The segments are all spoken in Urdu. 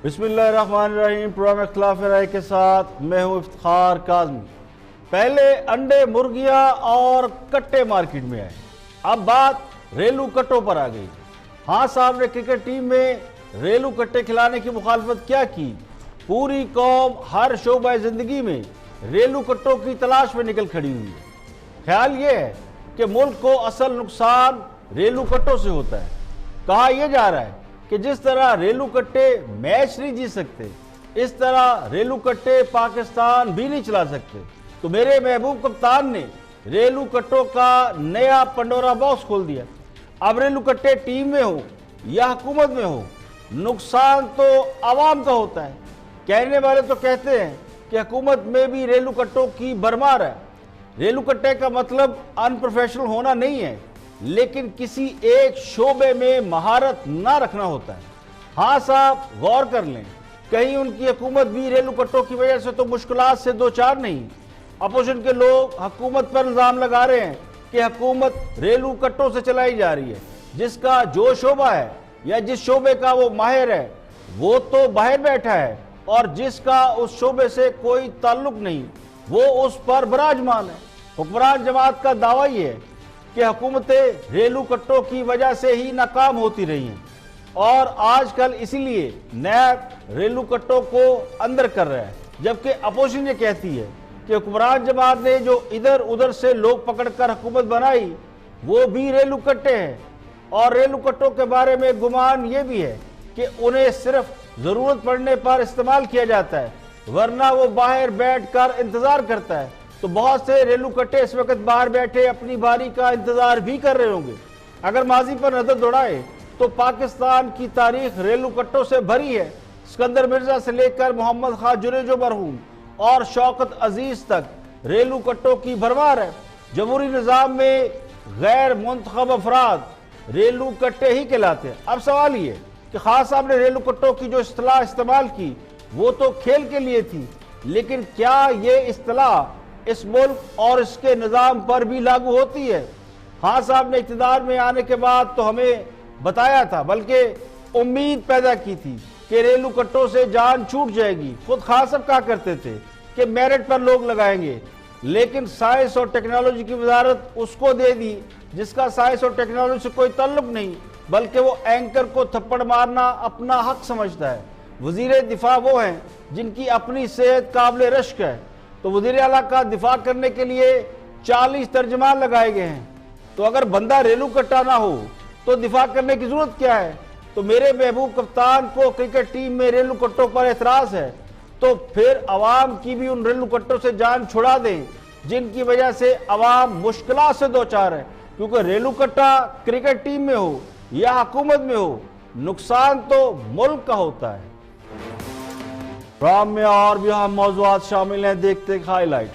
بسم اللہ الرحمن الرحیم۔ پروگرام اختلاف رائے کے ساتھ میں ہوں افتخار کاظمی۔ پہلے انڈے، مرغیاں اور کٹے مارکیٹ میں آئے، اب بات ریلو کٹوں پر آ گئی۔ ہاں صاحب نے کرکٹ ٹیم میں ریلو کٹے کھلانے کی مخالفت کیا کی؟ پوری قوم ہر شعبہ زندگی میں ریلو کٹوں کی تلاش میں نکل کھڑی ہوئی ہے۔ خیال یہ ہے کہ ملک کو اصل نقصان ریلو کٹوں سے ہوتا ہے۔ کہا یہ جا رہا ہے کہ جس طرح ریلو کٹے میچ نہیں جی سکتے، اس طرح ریلو کٹے پاکستان بھی نہیں چلا سکتے۔ تو میرے محبوب کپتان نے ریلو کٹوں کا نیا پنڈورا باکس کھول دیا۔ اب ریلو کٹے ٹیم میں ہو یا حکومت میں ہو، نقصان تو عوام کا ہوتا ہے۔ کہنے والے تو کہتے ہیں کہ حکومت میں بھی ریلو کٹوں کی بھرمار ہے۔ ریلو کٹے کا مطلب ان پروفیشنل ہونا نہیں ہے، لیکن کسی ایک شعبے میں مہارت نہ رکھنا ہوتا ہے۔ ہاں صاحب غور کر لیں، کہیں ان کی حکومت بھی ریلو کٹوں کی وجہ سے تو مشکلات سے دوچار نہیں۔ اپوزیشن کے لوگ حکومت پر الزام لگا رہے ہیں کہ حکومت ریلو کٹوں سے چلائی جا رہی ہے۔ جس کا جو شعبہ ہے یا جس شعبے کا وہ ماہر ہے وہ تو باہر بیٹھا ہے، اور جس کا اس شعبے سے کوئی تعلق نہیں وہ اس پر براجمان ہے۔ حکمران جماعت کا دعویٰ یہ ہے کہ حکومتیں ریلو کٹوں کی وجہ سے ہی ناکام ہوتی رہی ہیں، اور آج کل اسی لیے نیب ریلو کٹوں کو اندر کر رہا ہے، جبکہ اپوزیشن یہ کہتی ہے کہ حکمران جماعت نے جو ادھر ادھر سے لوگ پکڑ کر حکومت بنائی وہ بھی ریلو کٹے ہیں۔ اور ریلو کٹوں کے بارے میں گمان یہ بھی ہے کہ انہیں صرف ضرورت پڑنے پر استعمال کیا جاتا ہے، ورنہ وہ باہر بیٹھ کر انتظار کرتا ہے۔ تو بہت سے ریلو کٹے اس وقت باہر بیٹھے اپنی باری کا انتظار بھی کر رہے ہوں گے۔ اگر ماضی پر نظر دوڑائے تو پاکستان کی تاریخ ریلو کٹوں سے بھری ہے۔ اسکندر مرزا سے لے کر محمد خان جنیجو مرحوم اور شوکت عزیز تک ریلو کٹوں کی بھرمار ہے۔ جمہوری نظام میں غیر منتخب افراد ریلو کٹے ہی کہلاتے ہیں۔ اب سوال یہ کہ خان صاحب نے ریلو کٹوں کی جو اصطلاح استعمال کی وہ تو کھیل کے لیے تھی، لیکن کیا یہ اصطلاح اس ملک اور اس کے نظام پر بھی لاگو ہوتی ہے؟ خان صاحب نے اقتدار میں آنے کے بعد تو ہمیں بتایا تھا، بلکہ امید پیدا کی تھی کہ ریلو کٹوں سے جان چھوٹ جائے گی۔ خود خان صاحب کہا کرتے تھے کہ میرٹ پر لوگ لگائیں گے، لیکن سائنس اور ٹیکنالوجی کی وزارت اس کو دے دی جس کا سائنس اور ٹیکنالوجی سے کوئی تعلق نہیں، بلکہ وہ اینکر کو تھپڑ مارنا اپنا حق سمجھتا ہے۔ وزیر دفاع وہ ہیں جن کی اپنی صحت قابل رشک ہے، تو وزیر اعلیٰ کا دفاع کرنے کے لیے 40 ترجمان لگائے گئے ہیں۔ تو اگر بندہ ریلو کٹا نہ ہو تو دفاع کرنے کی ضرورت کیا ہے؟ تو میرے محبوب کپتان کو کرکٹ ٹیم میں ریلو کٹوں پر اعتراض ہے، تو پھر عوام کی بھی ان ریلو کٹوں سے جان چھڑا دیں جن کی وجہ سے عوام مشکلات سے دوچار ہے۔ کیونکہ ریلو کٹا کرکٹ ٹیم میں ہو یا حکومت میں ہو، نقصان تو ملک کا ہوتا ہے۔ پروگرام میں اور بھی اہم موضوعات شامل ہیں، دیکھتے ہائی لائٹ۔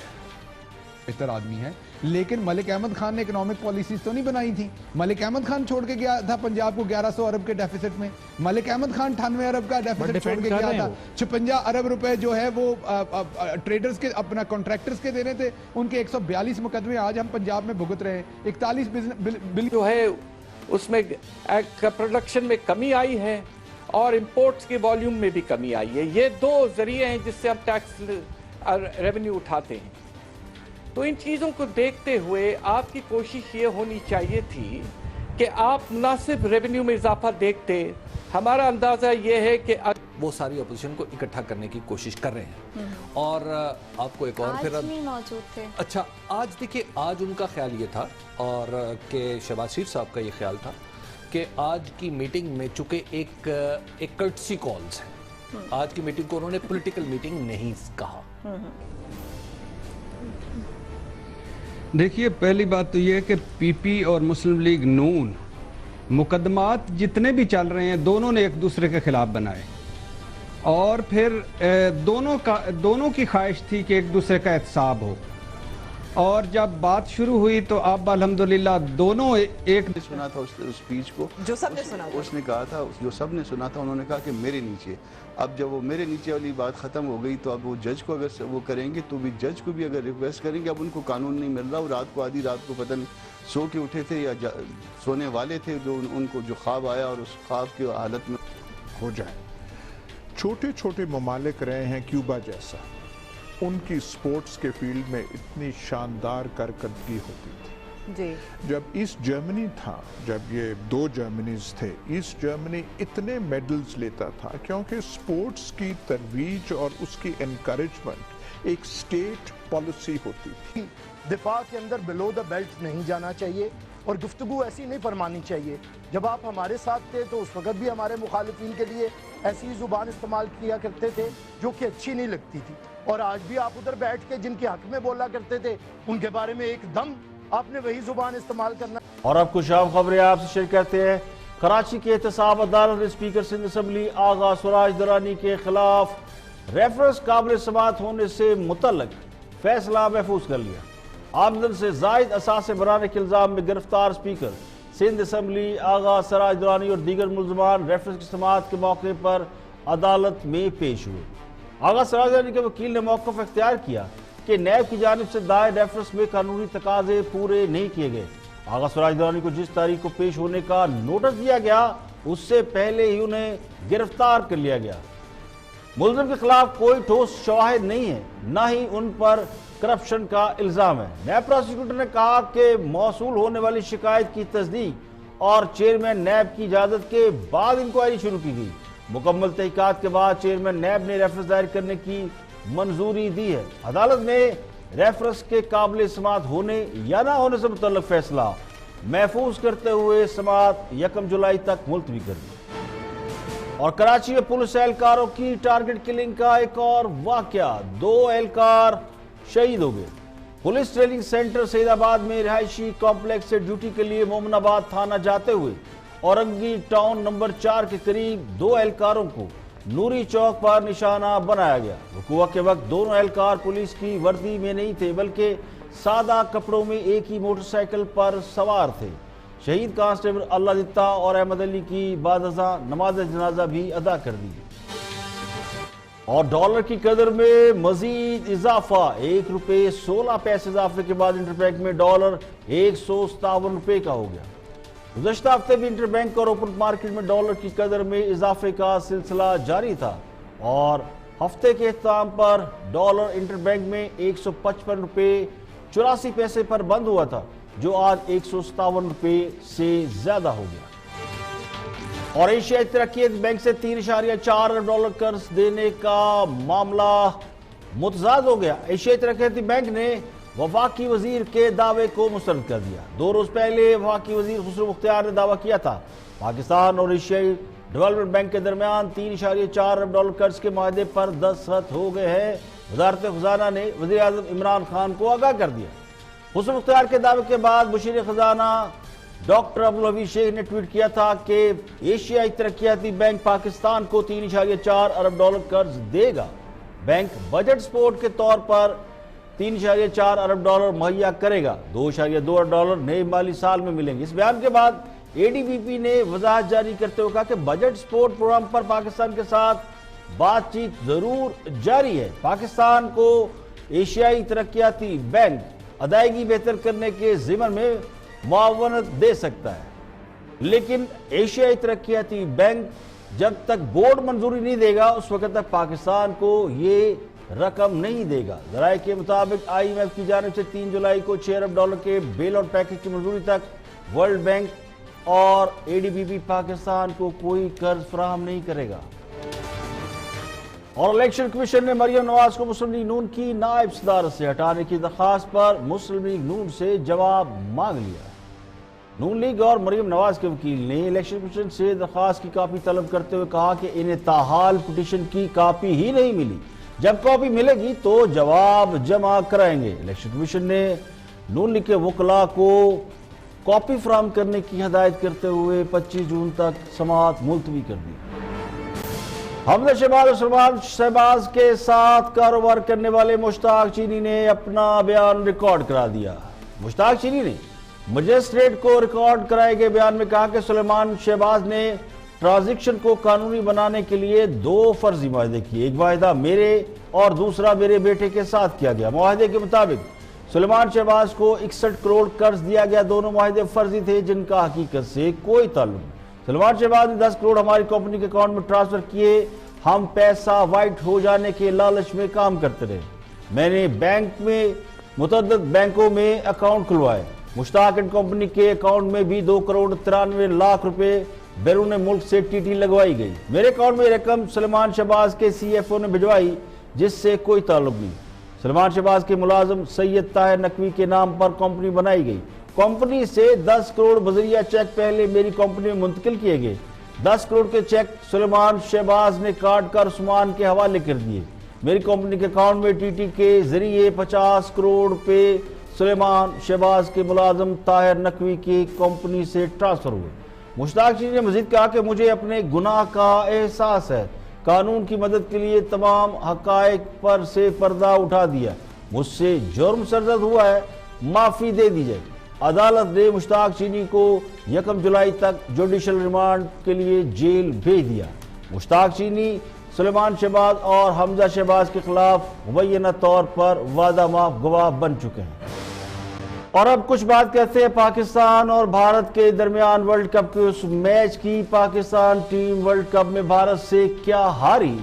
بہتر آدمی ہے، لیکن ملک احمد خان نے اکنامک پالیسیز تو نہیں بنائی تھی۔ ملک احمد خان چھوڑ کے گیا تھا پنجاب کو 1100 ارب کے ڈیفیسٹ میں۔ ملک احمد خان 98 ارب کا ڈیفیسٹ چھوڑ کے گیا تھا۔ 56 ارب روپے جو ہے وہ ٹریڈرز کے، اپنا کانٹریکٹرز کے دینے تھے، ان کے 142 مقدمے آج ہم پنجاب میں بھگت رہے ہیں۔ 41 بل جو ہے اس میں پروڈکشن میں کمی آئی ہے اور امپورٹس کے والیوم میں بھی کمی آئی ہے۔ یہ دو ذریعے ہیں جس سے ہم ٹیکس ریونیو اٹھاتے ہیں۔ تو ان چیزوں کو دیکھتے ہوئے آپ کی کوشش یہ ہونی چاہیے تھی کہ آپ مناسب ریونیو میں اضافہ دیکھتے۔ ہمارا اندازہ یہ ہے کہ وہ ساری اپوزیشن کو اکٹھا کرنے کی کوشش کر رہے ہیں، اور آپ کو ایک اور پھر نہیں موجود تھے۔ اچھا آج دیکھیں، آج ان کا خیال یہ تھا، اور کہ شہباز شریف صاحب کا یہ خیال تھا کہ آج کی میٹنگ میں چونکہ ایک کرٹسی کالز ہے، آج کی میٹنگ کو انہوں نے پولیٹیکل میٹنگ نہیں کہا۔ دیکھیے، پہلی بات تو یہ ہے کہ پی پی اور مسلم لیگ نون مقدمات جتنے بھی چل رہے ہیں دونوں نے ایک دوسرے کے خلاف بنائے، اور پھر دونوں کی خواہش تھی کہ ایک دوسرے کا احتساب ہو، اور جب بات شروع ہوئی تو اب الحمدللہ دونوں ایک سنا تھا اس سپیچ کو، جو سب نے سنا اس نے کہا تھا، جو سب نے سنا تھا، انہوں نے کہا کہ میرے نیچے۔ اب جب وہ میرے نیچے والی بات ختم ہو گئی تو اب وہ جج کو اگر وہ کریں گے تو بھی جج کو بھی اگر ریکویسٹ کریں گے، اب ان کو قانون نہیں مل رہا، وہ رات کو آدھی رات کو پتہ نہیں سو کے اٹھے تھے یا سونے والے تھے، جو ان کو جو خواب آیا اور اس خواب کی حالت میں ہو جائے۔ چھوٹے چھوٹے ممالک رہے ہیں کیوبا جیسا، ان کی سپورٹس کے فیلڈ میں اتنی شاندار کارکردگی ہوتی تھی۔ جی جب ایسٹ جرمنی تھا، جب یہ 2 جرمنیز تھے، ایسٹ جرمنی اتنے میڈلز لیتا تھا کیونکہ سپورٹس کی ترویج اور اس کی انکریجمنٹ ایک سٹیٹ پالیسی ہوتی تھی۔ دفاع کے اندر بلو دا بیلٹ نہیں جانا چاہیے اور گفتگو ایسی نہیں فرمانی چاہیے۔ جب آپ ہمارے ساتھ تھے تو اس وقت بھی ہمارے مخالفین کے لیے ایسی زبان استعمال کیا کرتے تھے جو کہ اچھی نہیں لگتی تھی، اور آج بھی آپ ادھر بیٹھ کے جن کے حق میں بولا کرتے تھے ان کے بارے میں ایک دم آپ نے وہی زبان استعمال کرنا۔ اور اب کچھ اہم خبریں آپ سے شیئر کرتے ہیں۔ کراچی کے احتساب عدالت نے اسپیکر سندھ اسمبلی آغا سراج درانی کے خلاف ریفرنس قابل سماعت ہونے سے متعلق فیصلہ محفوظ کر لیا۔ آمدن سے زائد اثاثے بنانے کے الزام میں گرفتار اسپیکر سندھ اسمبلی آغا سراج درانی اور دیگر ملزمان ریفرنس کی سماعت کے موقع پر عدالت میں پیش ہوئے۔ آغا سراج درانی کے وکیل نے موقف اختیار کیا کہ نیب کی جانب سے دائر ریفرنس میں قانونی تقاضے پورے نہیں کیے گئے۔ آغا سراج درانی کو جس تاریخ کو پیش ہونے کا نوٹس دیا گیا اس سے پہلے ہی انہیں گرفتار کر لیا گیا۔ ملزم کے خلاف کوئی ٹھوس شواہد نہیں ہے، نہ ہی ان پر کرپشن کا الزام ہے۔ نیب پراسیکیوٹر نے کہا کہ موصول ہونے والی شکایت کی تصدیق اور چیئرمین نیب کی اجازت کے بعد انکوائری شروع کی گئی۔ مکمل تحقیقات کے بعد چیئرمین نیب نے ریفرنس دائر کرنے کی منظوری دی ہے۔ عدالت نے ریفرنس کے قابل سماعت ہونے یا نہ ہونے سے متعلق فیصلہ محفوظ کرتے ہوئے سماعت 1 جولائی تک ملتوی کر دی۔ اور کراچی میں پولیس اہلکاروں کی ٹارگٹ کلنگ کا ایک اور واقعہ، 2 اہلکار شہید ہو گئے۔ پولیس ٹریننگ سینٹر سعید آباد میں رہائشی کمپلیکس سے ڈیوٹی کے لیے مومن آباد تھانہ جاتے ہوئے اورنگی ٹاؤن نمبر 4 کے قریب 2 اہلکاروں کو نوری چوک پر نشانہ بنایا گیا۔ وقوع کے وقت دونوں اہلکار پولیس کی وردی میں نہیں تھے بلکہ سادہ کپڑوں میں ایک ہی موٹر سائیکل پر سوار تھے۔ شہید کانسٹیبل اللہ دتا اور احمد علی کی بعد ازاں نماز جنازہ بھی ادا کر دی۔ اور ڈالر کی قدر میں مزید اضافہ، 1 روپے 16 پیسے اضافے کے بعد انٹر بینک میں ڈالر 157 روپے کا ہو گیا۔ گزشتہ ہفتے بھی انٹر بینک اور اوپن مارکیٹ میں ڈالر کی قدر میں اضافے کا سلسلہ جاری تھا اور ہفتے کے اختتام پر ڈالر انٹر بینک میں 155 روپے 84 پیسے پر بند ہوا تھا، جو آج 157 روپے سے زیادہ ہو گیا۔ اور ایشیائی ترقیاتی بینک سے 3.4 ارب ڈالر قرض دینے کا معاملہ متضاد ہو گیا۔ ایشیائی ترقیاتی بینک نے وفاقی وزیر کے دعوے کو مسترد کر دیا۔ 2 روز پہلے وفاقی وزیر خسرو مختار نے دعویٰ کیا تھا پاکستان اور ایشیائی ڈیولپمنٹ بینک کے درمیان 3.4 ارب ڈالر قرض کے معاہدے پر دستخط ہو گئے ہیں۔ وزارت خزانہ نے وزیر اعظم عمران خان کو آگاہ کر دیا۔ خسرو مختار کے دعوے کے بعد مشیر خزانہ ڈاکٹر عبدالحفیظ شیخ نے ٹویٹ کیا تھا کہ ایشیائی ترقیاتی بینک پاکستان کو 3.4 ارب ڈالر قرض دے گا۔ بینک بجٹ سپورٹ کے طور پر 3.4 ارب ڈالر مہیا کرے گا۔ 2.2 ارب ڈالر نئے مالی سال میں ملیں گے۔ اس بیان کے بعد اے ڈی بی پی نے وضاحت جاری کرتے ہوئے کہا کہ بجٹ سپورٹ پروگرام پر پاکستان کے ساتھ بات چیت ضرور جاری ہے۔ پاکستان کو ایشیائی ترقیاتی بینک ادائیگی بہتر کرنے کے ضمن میں معاونت دے سکتا ہے، لیکن ایشیائی ترقیاتی بینک جب تک بورڈ منظوری نہیں دے گا اس وقت تک پاکستان کو یہ رقم نہیں دے گا۔ ذرائع کے مطابق آئی ایم ایف کی جانب سے 3 جولائی کو 6 ارب ڈالر کے بیل آؤٹ پیکج کی منظوری تک ورلڈ بینک اور اے ڈی بی پی پاکستان کو کوئی قرض فراہم نہیں کرے گا۔ اور الیکشن کمیشن نے مریم نواز کو مسلم لیگ نون کی نائب صدارت سے ہٹانے کی درخواست پر مسلم لیگ نون سے جواب مانگ لیا۔ نون لیگ اور مریم نواز کے وکیل نے الیکشن کمیشن سے درخواست کی کاپی طلب کرتے ہوئے کہا کہ انہیں تاحال پٹیشن کی کاپی ہی نہیں ملی، جب کاپی ملے گی تو جواب جمع کرائیں گے۔ الیکشن کمیشن نے نون لیگ کے وکلاء کو کاپی فراہم کرنے کی ہدایت کرتے ہوئے 25 جون تک سماعت ملتوی کر دی۔ حمزہ شہباز اور سلمان شہباز کے ساتھ کاروبار کرنے والے مشتاق چینی نے اپنا بیان ریکارڈ کرا دیا۔ مشتاق چینی نے مجسٹریٹ کو ریکارڈ کرائے گئے بیان میں کہا کہ سلیمان شہباز نے ٹرانزیکشن کو قانونی بنانے کے لیے 2 فرضی معاہدے کیے، ایک معاہدہ میرے اور دوسرا میرے بیٹے کے ساتھ کیا گیا۔ معاہدے کے مطابق سلیمان شہباز کو 61 کروڑ قرض دیا گیا۔ دونوں معاہدے فرضی تھے جن کا حقیقت سے کوئی تعلق نہیں۔ سلیمان شہباز نے 10 کروڑ ہماری کمپنی کے اکاؤنٹ میں ٹرانسفر کیے ہم پیسہ وائٹ ہو جانے کے لالچ میں کام کرتے رہے. میں نے بینک میں متعدد بینکوں میں اکاؤنٹ کھلوائے. مشتاق اینڈ کمپنی کے اکاؤنٹ میں بھی 2,93,00,000 روپے بیرون ملک سے ٹی ٹی لگوائی گئی. میرے اکاؤنٹ میں رقم سلیمان شہباز کے سی ایف او نے بھجوائی جس سے کوئی تعلق نہیں. سلیمان شہباز کے ملازم سید طاہر نقوی کے نام پر کمپنی بنائی گئی. کمپنی سے 10 کروڑ بذریعہ چیک پہلے میری کمپنی میں منتقل کیے گئے. 10 کروڑ کے چیک سلیمان شہباز نے کاٹ کر عثمان کے حوالے کر دیے. میری کمپنی کے اکاؤنٹ میں ٹی ٹی کے ذریعے 50 کروڑ روپے سلیمان شہباز کے ملازم طاہر نقوی کی کمپنی سے ٹرانسفر ہوئے. مشتاق چینی نے مزید کہا کہ مجھے اپنے گناہ کا احساس ہے. قانون کی مدد کے لیے تمام حقائق پر سے پردہ اٹھا دیا. مجھ سے جرم سرزد ہوا ہے, معافی دے دی جائے. عدالت نے مشتاق چینی کو 1 جولائی تک جوڈیشل ریمانڈ کے لیے جیل بھیج دیا. مشتاق چینی سلیمان شہباز اور حمزہ شہباز کے خلاف مبینہ طور پر وعدہ معاف گواہ بن چکے ہیں. اور اب کچھ بات کہتے ہیں پاکستان اور بھارت کے درمیان ورلڈ کپ کے اس میچ کی. پاکستان ٹیم ورلڈ کپ میں بھارت سے کیا ہاری؟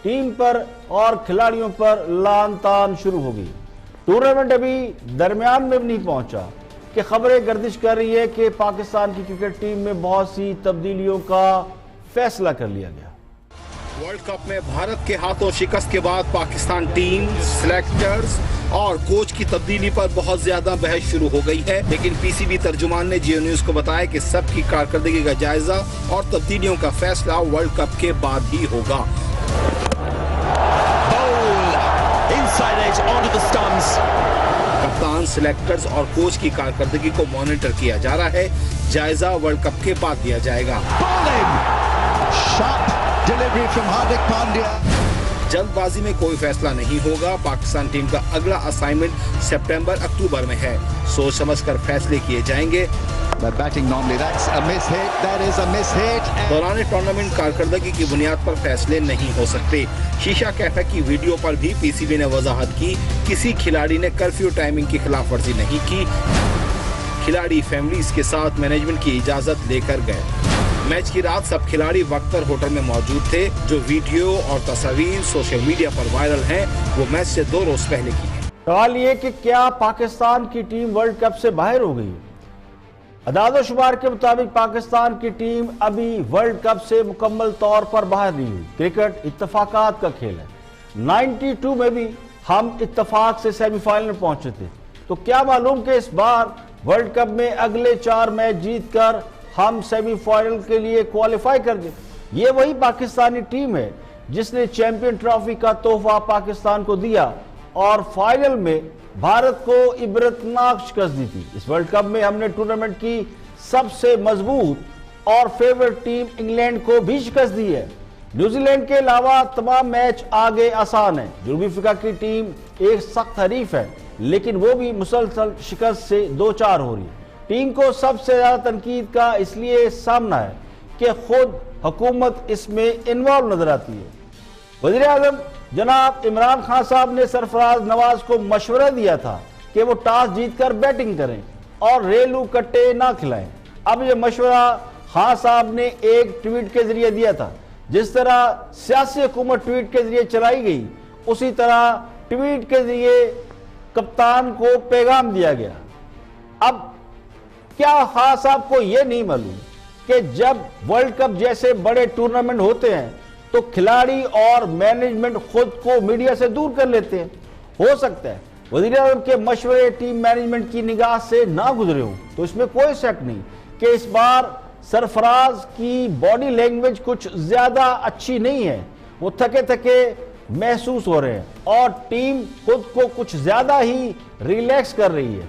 ٹیم پر اور کھلاڑیوں پر لان تان شروع ہو گئی. ٹورنامنٹ ابھی درمیان میں بھی نہیں پہنچا کہ خبریں گردش کر رہی ہے کہ پاکستان کی کرکٹ ٹیم میں بہت سی تبدیلیوں کا فیصلہ کر لیا گیا. ورلڈ کپ میں بھارت کے ہاتھوں شکست کے بعد پاکستان ٹیم، سلیکٹرز اور کوچ کی تبدیلی پر بہت زیادہ بحث شروع ہو گئی ہے. لیکن پی سی بی ترجمان نے جیو نیوز کو بتایا کہ سب کی کارکردگی کا جائزہ اور تبدیلیوں کا فیصلہ ورلڈ کپ کے بعد ہی ہوگا. کپتان، سلیکٹرز اور کوچ کی کارکردگی کو مانیٹر کیا جا رہا ہے. جائزہ ورلڈ کپ کے بعد دیا جائے گا. جلد بازی میں کوئی فیصلہ نہیں ہوگا. پاکستان ٹیم کا اگلا اسائنمنٹ سپٹمبر اکتوبر میں ہے. سوچ سمجھ کر فیصلے کیے جائیں گے. دوران ٹورنامنٹ کارکردگی کی بنیاد پر فیصلے نہیں ہو سکتے. شیشہ کیفے کی ویڈیو پر بھی پی سی بی نے وضاحت کی. کسی کھلاڑی نے کرفیو ٹائمنگ کی خلاف ورزی نہیں کی. کھلاڑی فیملیز کے ساتھ مینجمنٹ کی اجازت لے کر گئے. میچ کی رات سب کھلاڑی وقت پر ہوٹل میں موجود تھے. جو ویڈیو اور تصاویر سوشل میڈیا پر وائرل ہیں وہ میچ سے 2 روز پہلے کی ہیں. سوال یہ کہ کیا پاکستان کی ٹیم ورلڈ کپ سے باہر ہو گئی؟ اعداد و شمار کے مطابق پاکستان کی ٹیم ابھی ورلڈ کپ سے مکمل طور پر باہر نہیں ہوئی. کرکٹ اتفاقات کا کھیل ہے. 92 میں بھی ہم اتفاق سے سیمی فائنل میں پہنچے تھے. تو کیا معلوم کہ اس بار ورلڈ کپ میں اگلے 4 میچ جیت کر ہم سیمی فائنل کے لیے کوالیفائی کر گئے. یہ وہی پاکستانی ٹیم ہے جس نے چیمپئن ٹرافی کا تحفہ پاکستان کو دیا اور فائنل میں بھارت کو عبرتناک شکست دی تھی. اس ورلڈ کپ میں ہم نے ٹورنامنٹ کی سب سے مضبوط اور فیورٹ ٹیم انگلینڈ کو بھی شکست دی ہے. نیوزی لینڈ کے علاوہ تمام میچ آگے آسان ہیں. جنوبی افریقہ کی ٹیم ایک سخت حریف ہے لیکن وہ بھی مسلسل شکست سے 2-4 ہو رہی ہے. ٹیم کو سب سے زیادہ تنقید کا اس لیے سامنا ہے کہ خود حکومت اس میں انوالو نظر آتی ہے. وزیر اعظم جناب عمران خان صاحب نے سرفراز نواز کو مشورہ دیا تھا کہ وہ ٹاس جیت کر بیٹنگ کریں اور ریلو کٹے نہ کھلائیں. اب یہ مشورہ خان صاحب نے ایک ٹویٹ کے ذریعے دیا تھا. جس طرح سیاسی حکومت ٹویٹ کے ذریعے چلائی گئی اسی طرح ٹویٹ کے ذریعے کپتان کو پیغام دیا گیا. اب کیا خان صاحب کو یہ نہیں معلوم کہ جب ورلڈ کپ جیسے بڑے ٹورنامنٹ ہوتے ہیں تو کھلاڑی اور مینجمنٹ خود کو میڈیا سے دور کر لیتے ہیں؟ ہو سکتا ہے وزیر اعظم کے مشورے ٹیم مینجمنٹ کی نگاہ سے نہ گزرے ہوں. تو اس میں کوئی شک نہیں کہ اس بار سرفراز کی باڈی لینگویج کچھ زیادہ اچھی نہیں ہے. وہ تھکے تھکے محسوس ہو رہے ہیں اور ٹیم خود کو کچھ زیادہ ہی ریلیکس کر رہی ہے.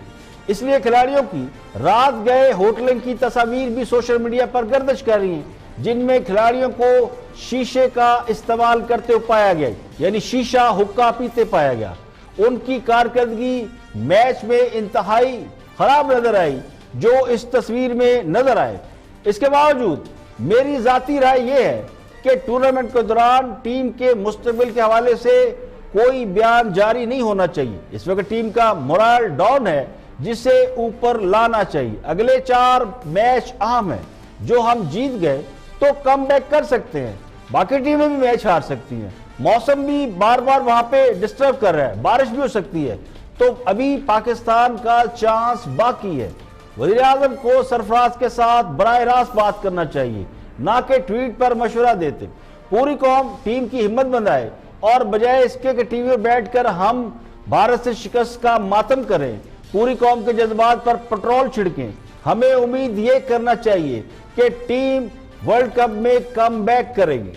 اس لیے کھلاڑیوں کی رات گئے ہوٹلنگ کی تصاویر بھی سوشل میڈیا پر گردش کر رہی ہیں جن میں کھلاڑیوں کو شیشے کا استعمال کرتے ہوئے پایا گیا, یعنی شیشہ حقہ پیتے پایا گیا. ان کی کارکردگی میچ میں انتہائی خراب نظر آئی جو اس تصویر میں نظر آئے. اس کے باوجود میری ذاتی رائے یہ ہے کہ ٹورنامنٹ کے دوران ٹیم کے مستقبل کے حوالے سے کوئی بیان جاری نہیں ہونا چاہیے. اس وقت ٹیم کا مورال ڈاؤن ہے جسے اوپر لانا چاہیے. اگلے 4 میچ اہم ہیں. جو ہم جیت گئے تو کم بیک کر سکتے ہیں. باقی ٹیمیں بھی میچ ہار سکتی ہیں, موسم بھی بار بار وہاں پہ ڈسٹرب کر رہا ہے, بارش بھی ہو سکتی ہے, تو ابھی پاکستان کا چانس باقی ہے. وزیر اعظم کو سرفراز کے ساتھ براہ راست بات کرنا چاہیے, نہ کہ ٹویٹ پر مشورہ دیتے. پوری قوم ٹیم کی ہمت بندھائے اور بجائے اس کے کہ ٹی وی میں بیٹھ کر ہم بھارت سے شکست کا ماتم کریں, پوری قوم کے جذبات پر پٹرول چھڑکیں. ہمیں امید یہ کرنا چاہیے کہ ٹیم ورلڈ کپ میں کم بیک کرے گی.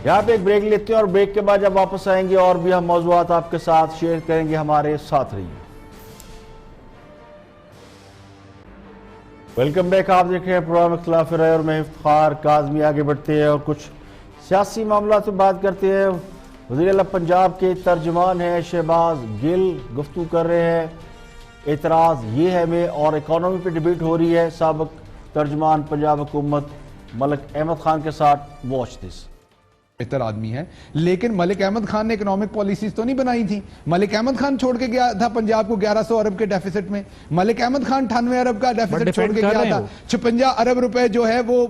یہاں پہ ایک بریک لیتے ہیں اور بریک کے بعد جب واپس آئیں گے اور بھی ہم موضوعات آپ کے ساتھ شیئر کریں گے. ہمارے ساتھ رہیے. Welcome back. آپ دیکھ رہے ہیں پروگرام اختلاف رائے اور میں افتخار کاظمی. آگے بڑھتے ہیں اور کچھ سیاسی معاملات سے بات کرتے ہیں. وزیر اعلیٰ پنجاب کے ترجمان ہیں شہباز گل, گفتگو کر رہے ہیں. اعتراض یہ ہے میں اور اکانومی پہ ڈیبیٹ ہو رہی ہے. سابق ترجمان پنجاب حکومت ملک احمد خان کے ساتھ. Watch this. بہتر آدمی ہے, لیکن ملک احمد خان نے اکنامک پالیسیز تو نہیں بنائی تھی. ملک احمد خان چھوڑ کے گیا تھا پنجاب کو 1100 ارب کے ڈیفیسٹ میں. ملک احمد خان 98 ارب کا ڈیفیسٹ چھوڑ کے گیا تھا. 56 ارب روپے جو ہے وہ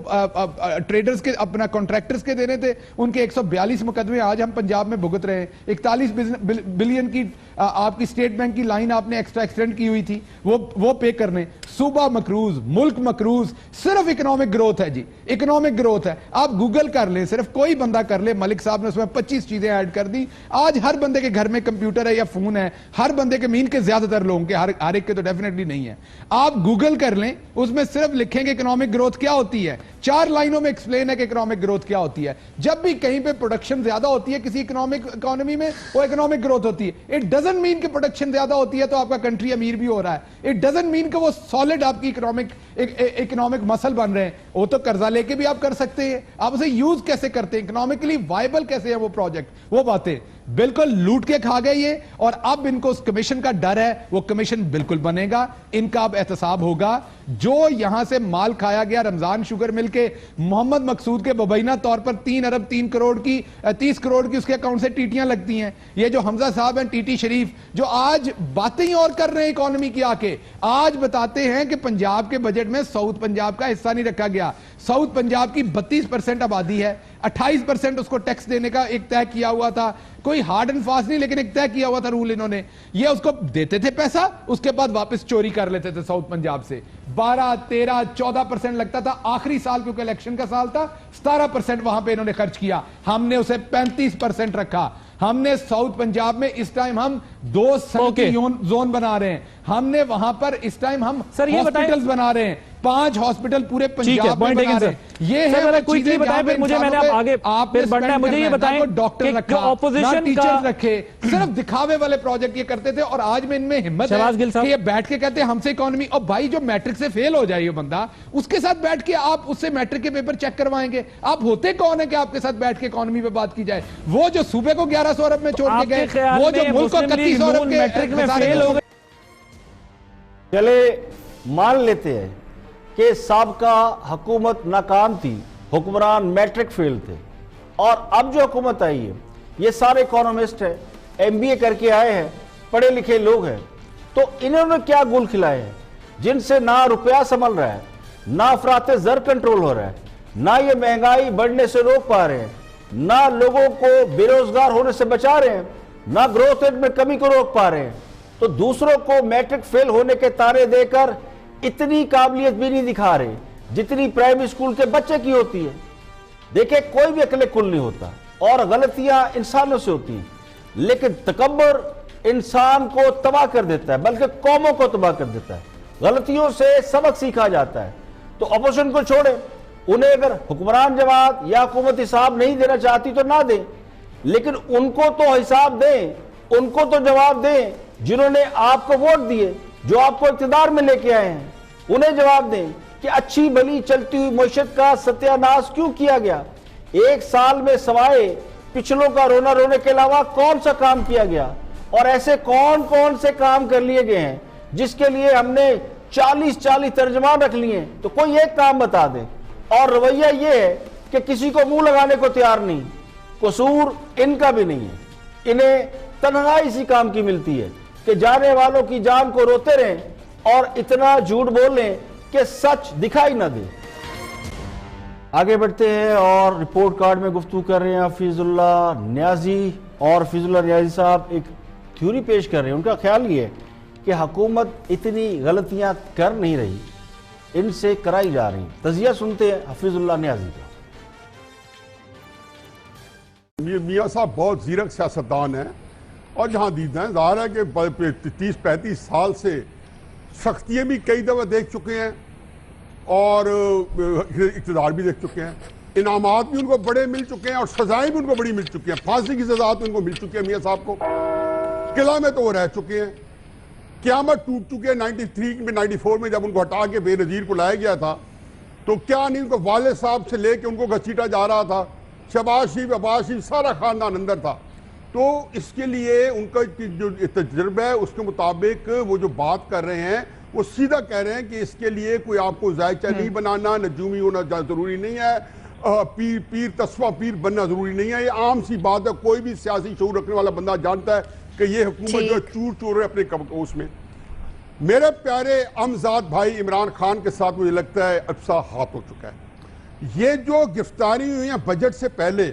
ٹریڈرز کے اپنا کانٹریکٹرز کے دینے تھے, ان کے 142 مقدمے آج ہم پنجاب میں بھگت رہے ہیں. 41 بلین کی آپ کی اسٹیٹ بینک کی لائن آپ نے ایکسٹرا ایکسٹینڈ کی ہوئی تھی, وہ پے کرنے. صوبہ مقروض, ملک مقروض, صرف اکنامک گروتھ ہے جی, اکنامک گروتھ ہے. آپ گوگل کر لیں, صرف کوئی بندہ کر لے, ملک صاحب نے اس میں 25 چیزیں ایڈ کر دی. آج ہر بندے کے گھر میں کمپیوٹر ہے یا فون ہے, ہر بندے کے مین کے زیادہ تر لوگوں کے, ہر ایک کے تو ڈیفینیٹلی نہیں ہے. آپ گوگل کر لیں, اس میں صرف لکھیں کہ اکنامک گروتھ کیا ہوتی ہے, 4 لائنوں میں ایکسپلین ہے کہ اکنامک گروتھ کیا ہوتی ہے. جب بھی کہیں پہ پروڈکشن زیادہ ہوتی ہے کسی اکانومی میں, وہ اکنامک گروتھ ہوتی ہے. اٹ ڈزنٹ مین کہ پروڈکشن زیادہ ہوتی ہے تو آپ کا کنٹری امیر بھی ہو رہا ہے. اٹ ڈزنٹ مین کہ وہ سالڈ آپ کی اکنامک مسل بن رہے ہیں. وہ تو قرضہ لے کے بھی آپ کر سکتے ہیں, آپ اسے یوز کیسے کرتے ہیں, اکنامکلی وائبل کیسے ہے وہ پروجیکٹ, وہ باتیں بالکل لوٹ کے کھا گئے یہ. اور اب ان کو اس کمیشن کا ڈر ہے, وہ کمیشن بالکل بنے گا, ان کا اب احتساب ہوگا. جو یہاں سے مال کھایا گیا رمضان شوگر مل کے, محمد مقصود کے مبینہ طور پر 3 ارب 30 کروڑ کی اس کے اکاؤنٹ سے ٹیٹیاں لگتی ہیں. یہ جو حمزہ صاحب ہیں, ٹی ٹی شریف, جو آج باتیں اور کر رہے ہیں اکانومی کی, آ کے آج بتاتے ہیں کہ پنجاب کے بجٹ میں ساؤتھ پنجاب کا حصہ نہیں رکھا گیا. ساؤتھ پنجاب کی 32% آبادی ہے, 28% اس کو ٹیکس دینے کا ایک طے کیا ہوا تھا. کوئی ہارڈ اینڈ فاسٹ نہیں, لیکن ایک طے کیا ہوا تھا رول. انہوں نے یہ اس کو دیتے تھے پیسہ, اس کے بعد واپس چوری کر لیتے تھے ساؤتھ پنجاب سے. 12, 13, 14% لگتا تھا. آخری سال کیونکہ الیکشن کا سال تھا, 17% وہاں پہ انہوں نے خرچ کیا. ہم نے اسے 35% رکھا. ہم نے ساؤتھ پنجاب میں اس ٹائم ہم 2 صنعتی زون بنا رہے ہیں. ہم نے وہاں پر اس ٹائم ہم ہاسپٹلز بنا رہے ہیں, 5 ہاسپٹل پورے پنجاب میں بنا رہے ہیں. یہ ہے وہ چیزیں جہاں پہ آپ نے مجھے یہ بتائیں کہ ڈاکٹر رکھا, نہ ٹیچرز رکھے, صرف دکھاوے والے پروجیکٹ یہ کرتے تھے. اور آج میں ان میں ہمت ہے کہ یہ بیٹھ کے کہتے ہیں ہم سے اکانومی. اور بھائی جو میٹرک سے فیل ہو جائے یہ بندہ, اس کے ساتھ بیٹھ کے آپ اس سے میٹرک کے پیپر چیک کروائیں گے. آپ ہوتے کون ہیں کہ آپ کے ساتھ بیٹھ کے اکانومی پہ بات کی جائے؟ وہ جو صوبے کو 1100 ارب میں چھوڑ کے گئے, وہ جو ملک کو 31 ارب کے میٹرک میں فیل ہو گئے. چلے مان لیتے ہیں کہ سابقہ حکومت ناکام تھی, حکمران میٹرک فیل تھے, اور اب جو حکومت آئی ہے یہ سارے اکانومسٹ ہیں, MBA کر کے آئے ہیں, پڑھے لکھے لوگ ہیں. تو انہوں نے کیا گل کھلائے ہیں جن سے نہ روپیہ سنبھل رہا ہے, نہ افراط زر کنٹرول ہو رہا ہے, نہ یہ مہنگائی بڑھنے سے روک پا رہے ہیں, نہ لوگوں کو بے روزگار ہونے سے بچا رہے ہیں, نہ گروتھ ریٹ میں کمی کو روک پا رہے ہیں. تو دوسروں کو میٹرک فیل ہونے کے تانے دے کر اتنی قابلیت بھی نہیں دکھا رہے جتنی پرائمری اسکول کے بچے کی ہوتی ہے. دیکھیں کوئی بھی عقل کل نہیں ہوتا, اور غلطیاں انسانوں سے ہوتی ہیں, لیکن تکبر انسان کو تباہ کر دیتا ہے, بلکہ قوموں کو تباہ کر دیتا ہے. غلطیوں سے سبق سیکھا جاتا ہے. تو اپوزیشن کو چھوڑیں, انہیں اگر حکمران جماعت یا حکومت حساب نہیں دینا چاہتی تو نہ دیں, لیکن ان کو تو حساب دیں, ان کو تو جواب دیں جنہوں نے آپ کو ووٹ دیے, جو آپ کو اقتدار میں لے کے آئے ہیں. انہیں جواب دیں کہ اچھی بھلی چلتی ہوئی معیشت کا ستیہ ناش کیوں کیا گیا. 1 سال میں سوائے پچھلوں کا رونا رونے کے علاوہ کون سا کام کیا گیا, اور ایسے کون سے کام کر لیے گئے ہیں جس کے لیے ہم نے 40 ترجمان رکھ لیے ہیں. تو کوئی ایک کام بتا دے. اور رویہ یہ ہے کہ کسی کو منہ لگانے کو تیار نہیں. قصور ان کا بھی نہیں ہے, انہیں تنہائی اسی کام کی ملتی ہے کہ جانے والوں کی جان کو روتے رہیں اور اتنا جھوٹ بول لیں کہ سچ دکھائی نہ دے. آگے بڑھتے ہیں اور رپورٹ کارڈ میں گفتگو کر رہے ہیں حفیظ اللہ نیازی، اور حفیظ اللہ نیازی صاحب ایک تھیوری پیش کر رہے ہیں. ان کا خیال یہ ہے کہ حکومت اتنی غلطیاں کر نہیں رہی، ان سے کرائی جا رہی. تجزیہ سنتے ہیں حفیظ اللہ نیازی کا. یہ میاں صاحب بہت زیرک سیاستدان ہیں اور جہاں دیدہ ہیں. ظاہر ہے کہ 30-35 سال سے سختیاں بھی کئی دفعہ دیکھ چکے ہیں اور اقتدار بھی دیکھ چکے ہیں. انعامات بھی ان کو بڑے مل چکے ہیں اور سزائیں بھی ان کو بڑی مل چکی ہیں. پھانسی کی سزا تو ان کو مل چکی ہے میاں صاحب کو. قلعہ میں تو وہ رہ چکے ہیں. قیامت ٹوٹ چکے ہیں. 93 میں 94 میں جب ان کو ہٹا کے بے نظیر کو لایا گیا تھا تو کیا نہیں ان کو والد صاحب سے لے کے ان کو گھسیٹا جا رہا تھا. شہباز شریف، عباس شریف، سارا خاندان اندر تھا. تو اس کے لیے ان کا جو تجربہ ہے اس کے مطابق وہ جو بات کر رہے ہیں وہ سیدھا کہہ رہے ہیں کہ اس کے لیے کوئی آپ کو ذائقہ نہیں بنانا، نجومی ہونا ضروری نہیں ہے، پیر تصفہ پیر بننا ضروری نہیں ہے. یہ عام سی بات ہے. کوئی بھی سیاسی شعور رکھنے والا بندہ جانتا ہے کہ یہ حکومت جو چور چور ہے اپنے اس میں. میرے پیارے امزاد بھائی عمران خان کے ساتھ مجھے لگتا ہے عرصہ ہاتھ ہو چکا ہے. یہ جو گرفتاری ہوئی ہیں بجٹ سے پہلے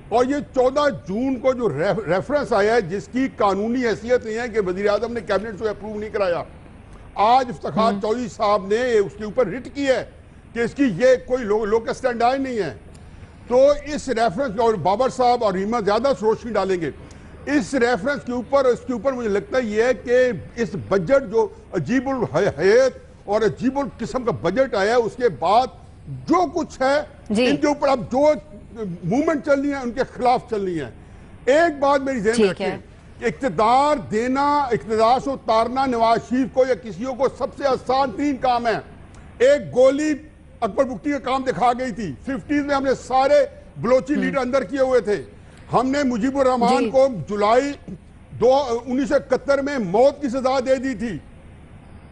اور یہ 14 جون کو جو ریفرنس آیا ہے جس کی قانونی حیثیت نہیں ہے کہ وزیر اعظم نے کیبنٹ سے اپروو نہیں کرایا. آج افتخار چودھری صاحب نے اس کے اوپر رٹ کی ہے کہ اس کی یہ کوئی لوکل سٹینڈ آئی نہیں ہے. تو اس ریفرنس اور بابر صاحب اور ریما زیادہ روشنی ڈالیں گے اس ریفرنس کے اوپر مجھے لگتا ہے یہ ہے کہ اس بجٹ جو عجیب الحیت اور عجیب القسم کا بجٹ آیا ہے اس کے بعد جو کچھ ہے ان کے اوپر اب جو موومنٹ چل رہی ہے ان کے خلاف چل رہی ہے. ایک بات میری ذہن میں رکھیں کہ اقتدار دینا، اقتدار سے اتارنا نواز شریف کو یا کسیوں کو سب سے آسان ترین کام ہے. ایک گولی اکبر بگٹی کا کام دکھا گئی تھی. 50s میں ہم نے سارے بلوچی لیڈر اندر کیے ہوئے تھے. ہم نے مجیب الرحمان کو جولائی 1971 میں موت کی سزا دے دی تھی.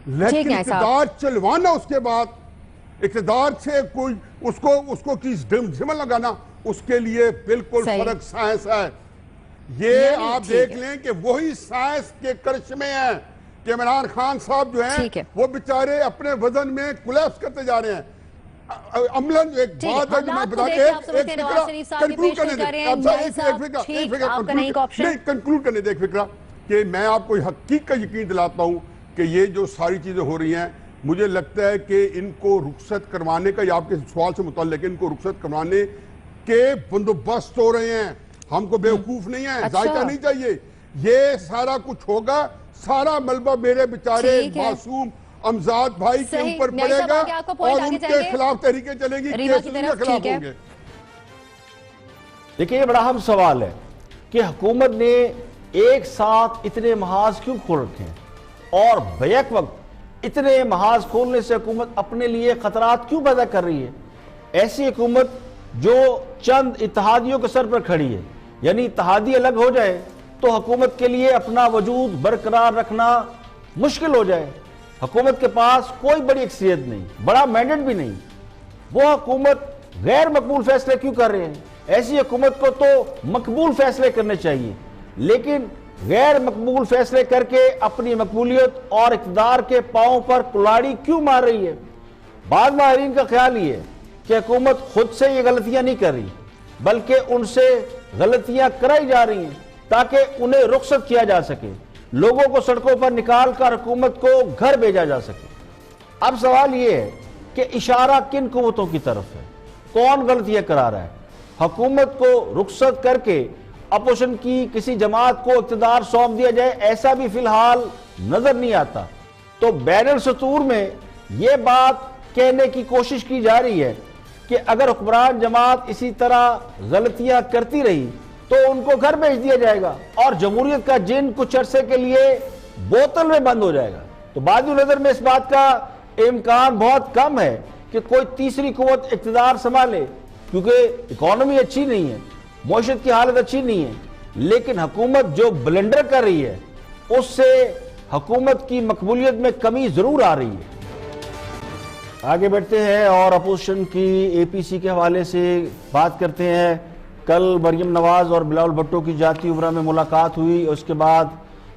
لیکن اقتدار چلوانا اس کے بعد اقتدار سے کوئی اس کو کس جمل لگانا اس کے لیے بالکل فرق سائنس ہے. یہ آپ دیکھ لیں کہ وہی سائنس کے کرشمے ہیں کہ عمران خان صاحب جو ہیں وہ بیچارے اپنے وزن میں کولیپس کرتے جا رہے ہیں. عملاً ایک بات ہے جو میں بتا کنکلوڈ کرنے دے ایک فکرہ کہ میں آپ کو حقیقت یقین دلاتا ہوں کہ یہ جو ساری چیزیں ہو رہی ہیں مجھے لگتا ہے کہ ان کو رخصت کروانے کا یا آپ کے سوال سے متعلق ان کو رخصت کروانے کے بندوبست ہو رہے ہیں. ہم کو بیوقوف نہیں ہے، ذائقہ نہیں چاہیے. یہ سارا کچھ ہوگا. سارا ملبہ میرے بیچارے معصوم امزاد بھائی کے اوپر پڑے گا اور ان کے خلاف تحریکیں چلیں گی، کیس ان کے خلاف ہوں گے. دیکھیں یہ بڑا اہم سوال ہے کہ حکومت نے ایک ساتھ اتنے محاذ کیوں کھول رکھے ہیں اور بیک وقت اتنے محاذ کھولنے سے حکومت اپنے لیے خطرات کیوں پیدا کر رہی ہے. ایسی حکومت جو چند اتحادیوں کے سر پر کھڑی ہے، یعنی اتحادی الگ ہو جائے تو حکومت کے لیے اپنا وجود برقرار رکھنا مشکل ہو جائے. حکومت کے پاس کوئی بڑی اکثریت نہیں، بڑا مینڈیٹ بھی نہیں. وہ حکومت غیر مقبول فیصلے کیوں کر رہے ہیں؟ ایسی حکومت کو تو مقبول فیصلے کرنے چاہیے، لیکن غیر مقبول فیصلے کر کے اپنی مقبولیت اور اقتدار کے پاؤں پر کلاڑی کیوں مار رہی ہے؟ بعض ماہرین کا خیال یہ ہے کہ حکومت خود سے یہ غلطیاں نہیں کر رہی بلکہ ان سے غلطیاں کرائی جا رہی ہیں تاکہ انہیں رخصت کیا جا سکے، لوگوں کو سڑکوں پر نکال کر حکومت کو گھر بھیجا جا سکے. اب سوال یہ ہے کہ اشارہ کن قوتوں کی طرف ہے؟ کون غلطیاں کرا رہا ہے؟ حکومت کو رخصت کر کے اپوزیشن کی کسی جماعت کو اقتدار سونپ دیا جائے ایسا بھی فی الحال نظر نہیں آتا. تو بین السطور میں یہ بات کہنے کی کوشش کی جا رہی ہے کہ اگر حکمران جماعت اسی طرح غلطیاں کرتی رہی تو ان کو گھر بھیج دیا جائے گا اور جمہوریت کا جن کچھ عرصے کے لیے بوتل میں بند ہو جائے گا. تو بعض نظر میں اس بات کا امکان بہت کم ہے کہ کوئی تیسری قوت اقتدار سنبھالے، کیونکہ اکانومی اچھی نہیں ہے، معیشت کی حالت اچھی نہیں ہے. لیکن حکومت جو بلنڈر کر رہی ہے اس سے حکومت کی مقبولیت میں کمی ضرور آ رہی ہے. آگے بڑھتے ہیں اور اپوزیشن کی اے پی سی کے حوالے سے بات کرتے ہیں. کل مریم نواز اور بلاول بھٹو کی جاتی عمرہ میں ملاقات ہوئی اور اس کے بعد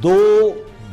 2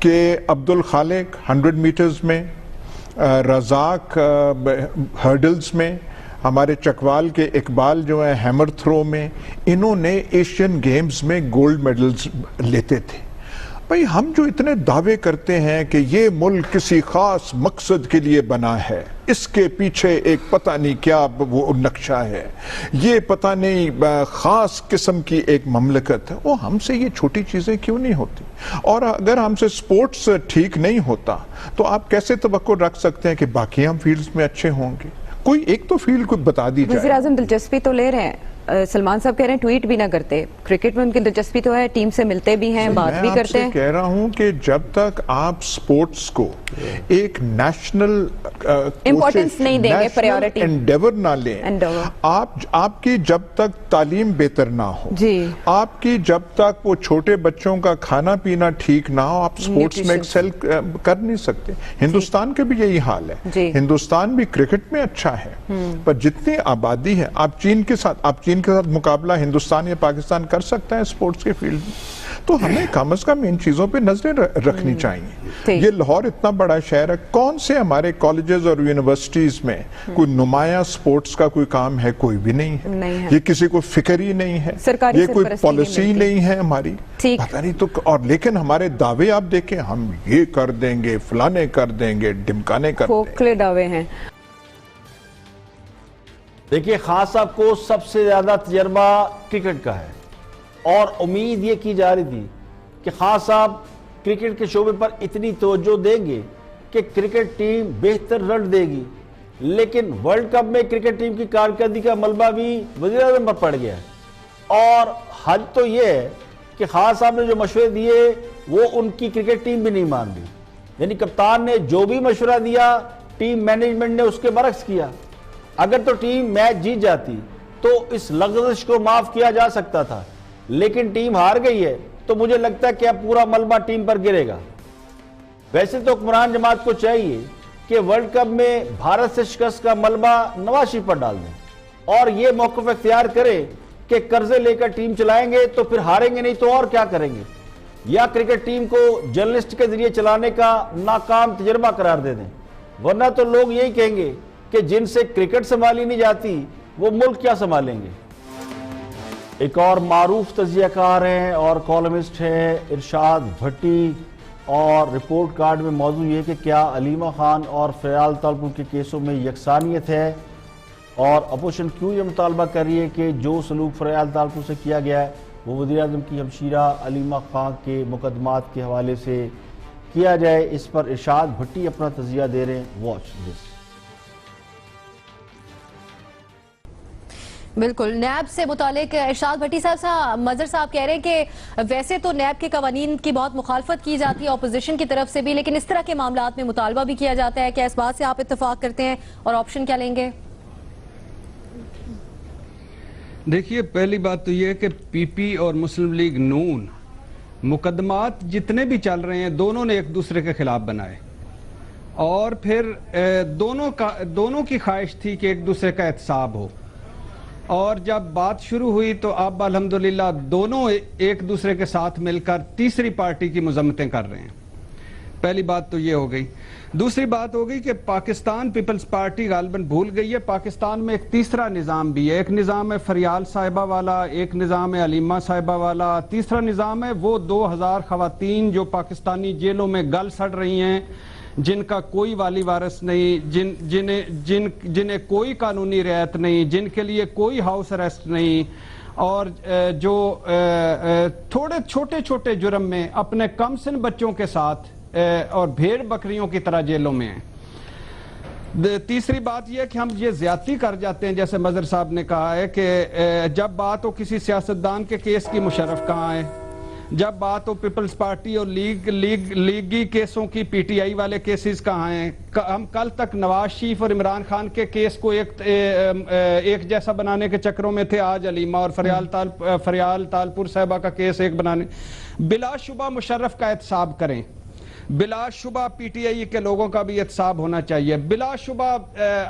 کہ عبد الخالق 100 میٹرز میں، رزاق ہرڈلز میں، ہمارے چکوال کے اقبال جو ہیں ہیمر تھرو میں، انہوں نے ایشین گیمز میں گولڈ میڈلز لیتے تھے. بھئی ہم جو اتنے دعوے کرتے ہیں کہ یہ ملک کسی خاص مقصد کے لیے بنا ہے، اس کے پیچھے ایک پتہ نہیں کیا وہ نقشہ ہے، یہ پتہ نہیں خاص قسم کی ایک مملکت ہے، وہ ہم سے یہ چھوٹی چیزیں کیوں نہیں ہوتی؟ اور اگر ہم سے سپورٹس ٹھیک نہیں ہوتا تو آپ کیسے توقع رکھ سکتے ہیں کہ باقی ہم فیلڈز میں اچھے ہوں گے؟ کوئی ایک تو فیلڈ کو بتا دی جائے. وزیر اعظم دلچسپی تو لے رہے ہیں، سلمان صاحب کہہ رہے ہیں ٹویٹ بھی نہ کرتے، کرکٹ میں ان کی دلچسپی تو ہے، ٹیم سے ملتے بھی ہیں، بات بھی کرتے ہیں. میں آپ سے کہہ رہا ہوں کہ جب تک آپ سپورٹس کو ایک نیشنل امپورٹنس نہیں دیں گے، پریورٹی انڈیور نہ لیں، آپ کی جب تک تعلیم بہتر نہ ہو، آپ کی جب تک وہ چھوٹے بچوں کا کھانا پینا ٹھیک نہ ہو، آپ سپورٹس میں ایکسل کر نہیں سکتے. ہندوستان کے بھی یہی حال ہے، ہندوستان بھی کرکٹ میں اچھا ہے، پر جتنی آبادی ہے، آپ چین کے ساتھ مقابلہ ہندوستان یا پاکستان کر سکتا ہے سپورٹس کے فیلڈ میں. تو ہمیں کم از کم ان چیزوں پہ نظریں رکھنی چاہیے. یہ لاہور اتنا بڑا شہر ہے، کون سے ہمارے کالجز اور یونیورسٹیز میں کوئی نمایاں سپورٹس کا کوئی کام ہے؟ کوئی بھی نہیں ہے. یہ کسی کو فکر ہی نہیں ہے، یہ کوئی پالیسی نہیں ہے ہماری، پتہ نہیں تو. اور لیکن ہمارے دعوے آپ دیکھیں، ہم یہ کر دیں گے، فلانے کر دیں گے، ڈمکانے کر دیں گے، کھوکھلے دعوے ہیں. دیکھیے خان صاحب کو سب سے زیادہ تجربہ کرکٹ کا ہے، اور امید یہ کی جا رہی تھی کہ خان صاحب کرکٹ کے شعبے پر اتنی توجہ دیں گے کہ کرکٹ ٹیم بہتر رزلٹ دے گی. لیکن ورلڈ کپ میں کرکٹ ٹیم کی کارکردگی کا ملبہ بھی وزیر اعظم پر پڑ گیا ہے. اور حد تو یہ ہے کہ خان صاحب نے جو مشورے دیے وہ ان کی کرکٹ ٹیم بھی نہیں مان دی. یعنی کپتان نے جو بھی مشورہ دیا ٹیم مینجمنٹ نے اس کے برعکس کیا. اگر تو ٹیم میچ جیت جاتی تو اس لغزش کو معاف کیا جا سکتا تھا، لیکن ٹیم ہار گئی ہے تو مجھے لگتا ہے کہ اب پورا ملبہ ٹیم پر گرے گا. ویسے تو حکمران جماعت کو چاہیے کہ ورلڈ کپ میں بھارت سے شکست کا ملبہ نواز شریف پر ڈال دیں اور یہ موقف اختیار کرے کہ قرضے لے کر ٹیم چلائیں گے تو پھر ہاریں گے نہیں تو اور کیا کریں گے، یا کرکٹ ٹیم کو جرنلسٹ کے ذریعے چلانے کا ناکام تجربہ قرار دے دیں. ورنہ تو لوگ یہی کہیں گے کہ جن سے کرکٹ سنبھالی نہیں جاتی وہ ملک کیا سنبھالیں گے. ایک اور معروف تجزیہ کار ہیں اور کالمسٹ ہیں ارشاد بھٹی، اور رپورٹ کارڈ میں موضوع یہ کہ کیا علیمہ خان اور فریال تالپور کے کیسوں میں یکسانیت ہے، اور اپوزیشن کیوں یہ مطالبہ کر رہی ہے کہ جو سلوک فریال تالپور سے کیا گیا ہے وہ وزیر اعظم کی ہمشیرہ علیمہ خان کے مقدمات کے حوالے سے کیا جائے. اس پر ارشاد بھٹی اپنا تجزیہ دے رہے ہیں. Watch this. بالکل، نیب سے متعلق ارشاد بھٹی صاحب مظہر صاحب کہہ رہے ہیں کہ ویسے تو نیب کے قوانین کی بہت مخالفت کی جاتی ہے اپوزیشن کی طرف سے بھی، لیکن اس طرح کے معاملات میں مطالبہ بھی کیا جاتا ہے. کیا اس بات سے آپ اتفاق کرتے ہیں اور آپشن کیا لیں گے؟ دیکھیے پہلی بات تو یہ ہے کہ پی پی اور مسلم لیگ نون مقدمات جتنے بھی چل رہے ہیں دونوں نے ایک دوسرے کے خلاف بنائے، اور پھر دونوں کی خواہش تھی کہ ایک دوسرے کا احتساب ہو. اور جب بات شروع ہوئی تو اب الحمدللہ دونوں ایک دوسرے کے ساتھ مل کر تیسری پارٹی کی مذمتیں کر رہے ہیں. پہلی بات تو یہ ہو گئی. دوسری بات ہو گئی کہ پاکستان پیپلز پارٹی غالباً بھول گئی ہے پاکستان میں ایک تیسرا نظام بھی ہے. ایک نظام ہے فریال صاحبہ والا، ایک نظام ہے علیمہ صاحبہ والا، تیسرا نظام ہے وہ 2000 خواتین جو پاکستانی جیلوں میں گل سڑ رہی ہیں، جن کا کوئی والی وارث نہیں، جنہیں کوئی قانونی رعایت نہیں، جن کے لیے کوئی ہاؤس اریسٹ نہیں، اور جو تھوڑے چھوٹے چھوٹے جرم میں اپنے کم سن بچوں کے ساتھ اور بھیڑ بکریوں کی طرح جیلوں میں ہیں. تیسری بات یہ ہے کہ ہم یہ زیادتی کر جاتے ہیں، جیسے مظہر صاحب نے کہا ہے کہ جب بات ہو کسی سیاستدان کے کیس کی، مشرف کہاں ہے؟ جب بات ہو پیپلز پارٹی اور لیگی کیسوں کی، پی ٹی آئی والے کیسز کہاں ہیں؟ ہم کل تک نواز شریف اور عمران خان کے کیس کو ایک جیسا بنانے کے چکروں میں تھے، آج علیمہ اور فریال تالپور صاحبہ کا کیس ایک بنانے. بلا شبہ مشرف کا احتساب کریں، بلا شبہ پی ٹی آئی کے لوگوں کا بھی احتساب ہونا چاہیے، بلا شبہ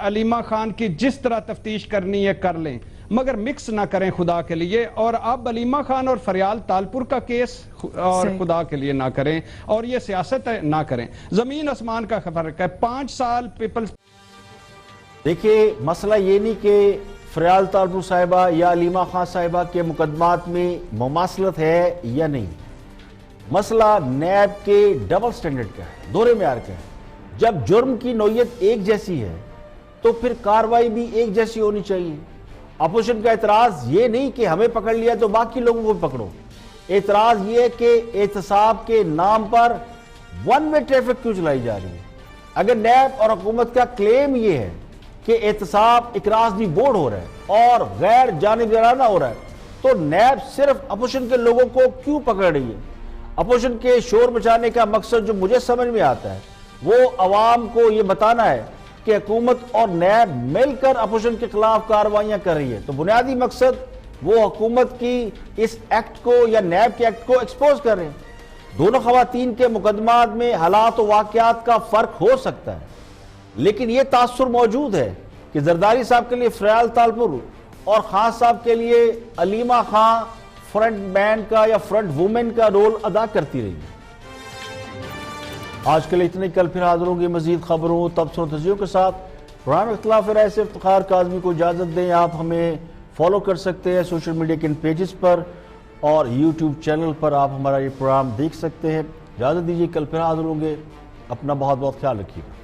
علیمہ خان کی جس طرح تفتیش کرنی ہے کر لیں، مگر مکس نہ کریں خدا کے لیے. اور اب علیمہ خان اور فریال تالپور کا کیس اور خدا کے لیے نہ کریں, اور یہ سیاست نہ کریں. زمین آسمان کا فرق ہے. 5 سال پیپلز. دیکھیے مسئلہ یہ نہیں کہ فریال تالپور صاحبہ یا علیمہ خان صاحبہ کے مقدمات میں مماثلت ہے یا نہیں. مسئلہ نیب کے ڈبل سٹینڈرڈ کا ہے, دوہرے معیار کا ہے. جب جرم کی نوعیت ایک جیسی ہے تو پھر کارروائی بھی ایک جیسی ہونی چاہیے. اپوزیشن کا اعتراض یہ نہیں کہ ہمیں پکڑ لیا تو باقی لوگوں کو بھی پکڑو. اعتراض یہ ہے کہ احتساب کے نام پر ون وے ٹریفک کیوں چلائی جا رہی ہے. اگر نیب اور حکومت کا کلیم یہ ہے کہ احتساب اقراضی بورڈ ہو رہا ہے اور غیر جانبدارانہ ہو رہا ہے, تو نیب صرف اپوزیشن کے لوگوں کو کیوں پکڑ رہی ہے؟ اپوزیشن کے شور مچانے کا مقصد جو مجھے سمجھ میں آتا ہے وہ عوام کو یہ بتانا ہے کہ حکومت اور نیب مل کر اپوزیشن کے خلاف کارروائیاں کر رہی ہے. تو بنیادی مقصد وہ حکومت کی اس ایکٹ کو یا نیب کے ایکٹ کو ایکسپوز کر رہے ہیں. دونوں خواتین کے مقدمات میں حالات و واقعات کا فرق ہو سکتا ہے, لیکن یہ تاثر موجود ہے کہ زرداری صاحب کے لیے فریال تالپور اور خان صاحب کے لیے علیمہ خان فرنٹ مین کا یا فرنٹ وومن کا رول ادا کرتی رہی. آج کے لیے اتنے, کل پھر حاضر ہوں گے مزید خبروں, تبصروں, تجزیوں کے ساتھ. پروگرام اختلاف رائے سے افتخار کاظمی کو اجازت دیں. آپ ہمیں فالو کر سکتے ہیں سوشل میڈیا کے ان پیجز پر, اور یوٹیوب چینل پر آپ ہمارا یہ پروگرام دیکھ سکتے ہیں. اجازت دیجیے, کل پھر حاضر ہوں گے. اپنا بہت بہت خیال رکھیے گا.